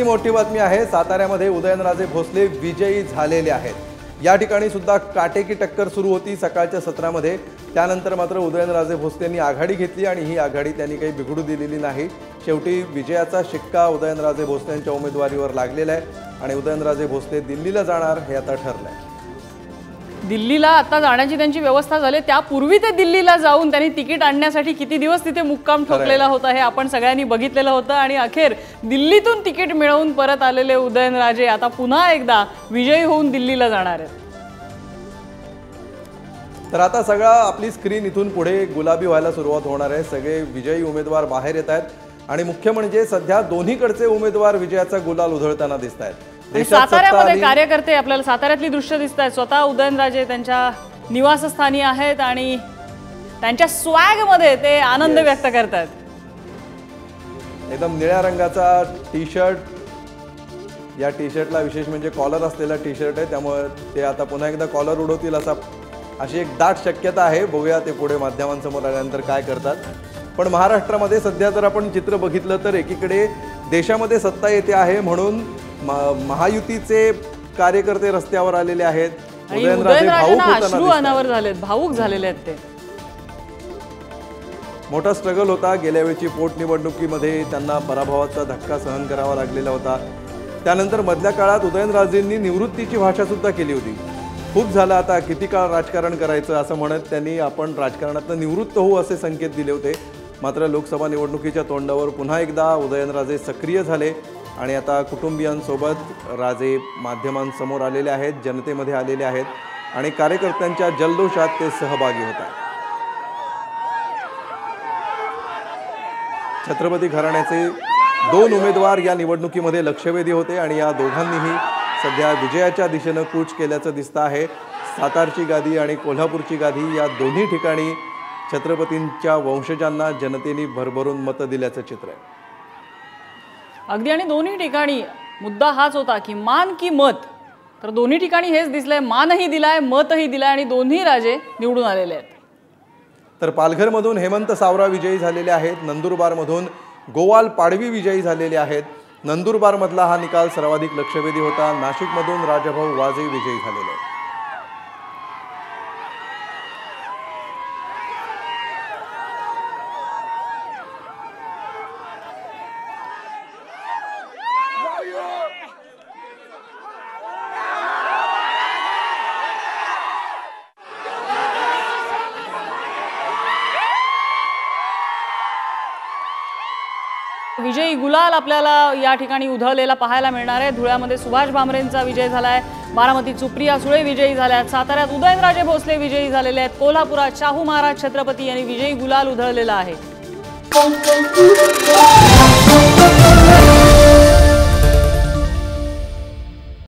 मोठी बातमी आहे। साताऱ्यामध्ये उदयनराजे भोसले विजयी झालेले आहेत। या ठिकाणी सुद्धा काटेकी टक्कर सुरू होती सकाळच्या सत्रामध्ये। त्यानंतर मात्र उदयनराजे भोसलेंनी आघाडी घेतली आणि ही आघाडी त्यांनी काही बिघडू दिलेली नाही। शेवटी विजयाचा शिक्का उदयनराजे भोसलेंच्या उमेदवारीवर लागलेला आहे आणि उदयनराजे भोसले दिल्लीला जाणार हे आता ठरलंय। दिल्लीला आता जाण्याची त्यांची व्यवस्था झाली। त्यापूर्वी ते दिल्लीला जाऊन त्यांनी तिकीट आणण्यासाठी किती दिवस तिथे मुक्काम ठोकलेला होता हे आपण सगळ्यांनी बघितलेलं होतं आणि अखेर दिल्लीतून तिकीट मिळवून परत आलेले उदयनराजे आता पुन्हा एकदा विजयी होऊन दिल्लीला जाणार आहेत। तर आता सगळा आपली स्क्रीन इथून पुढे गुलाबी व्हायला सुरुवात होणार आहे। सगळे विजयी उमेदवार बाहेर येत आहेत आणि मुख्य म्हणजे सध्या दोन्हीकडचे उमेदवार विजयाचा गुलाल उधळताना दिसत आहेत। साताऱ्यामध्ये कार्यकर्ते आपल्याला साताऱ्यातली दृश्य दिसत आहेत। स्वतः उदयनराजे त्यांच्या निवासस्थानी आहेत आणि त्यांच्या स्वॅग मध्ये ते आनंद व्यक्त करतात। एकदम निळ्या रंगाचा टी शर्ट, या टी शर्टला विशेष म्हणजे कॉलर असलेला टी शर्ट आहे, त्यामुळे ते आता पुन्हा एकदा कॉलर उडवतील अशी एक दाट शक्यता आहे। बघूया ते पुढे माध्यमांसमोर आल्यानंतर काय करतात। पण महाराष्ट्रामध्ये सध्या जर आपण चित्र बघितलं तर एकीकडे देशामध्ये सत्ता येते आहे म्हणून महायुतीचे कार्यकर्ते रस्त्यावर आलेले आहेत। उदयनराजे भावुक झालेले आहेत। ते मोठा स्ट्रगल होता। गेल्या वेळची पोटनिवडणुकीमध्ये त्यांना पराभवाचा धक्का सहन करावा लागलेला होता। त्यानंतर मधल्या काळात उदयनराजेंनी निवृत्तीची भाषा सुद्धा केली होती। खूप झालं आता किती काळ राजकारण करायचं असं म्हणत त्यांनी आपण राजकारणातून निवृत्त होऊ असे संकेत दिले होते। मात्र लोकसभा निवडणुकीच्या तोंडावर पुन्हा एकदा उदयनराजे सक्रिय झाले आणि आता कुटुंबियांसोबत राजे माध्यमांसमोर आलेले आहेत, जनतेमध्ये आलेले आहेत आणि कार्यकर्त्यांच्या जल्लोषात ते सहभागी होत आहेत। छत्रपती घराण्याचे दोन उमेदवार या निवडणुकीमध्ये लक्षवेधी होते आणि या दोघांनीही सध्या विजयाच्या दिशेने कूच केल्याचं दिसतं आहे। सातारची गादी आणि कोल्हापूरची गादी या दोन्ही ठिकाणी छत्रपतींच्या वंशजांना जनतेने भरभरून मतं दिल्याचं चित्र आहे। अगदी आणि दोन्ही ठिकाणी मुद्दा हाच होता की मान की मत, तर दोन्ही ठिकाणी हेच दिसलंय। मानही दिलाय, मतही दिलाय आणि दोन्ही राजे निवडून आलेले आहेत। तर पालघरमधून हेमंत सावरा विजयी झालेले आहेत। नंदुरबारमधून गोवाल पाडवी विजयी झालेले आहेत। नंदुरबारमधला हा निकाल सर्वाधिक लक्षवेधी होता। नाशिकमधून राजाभाऊ वाजे विजयी झालेले आहेत। विजयी गुलाल आपल्याला या ठिकाणी उधळलेला पाहायला मिळणार आहे। धुळ्यामध्ये सुभाष भामरेंचा विजय झालाय, बारामतीत सुप्रिया सुळे विजयी झाल्या आहेत, साताऱ्यात उदयनराजे भोसले विजयी झालेले आहेत, कोल्हापुरात शाहू महाराज छत्रपती यांनी विजयी गुलाल उधळलेला आहे।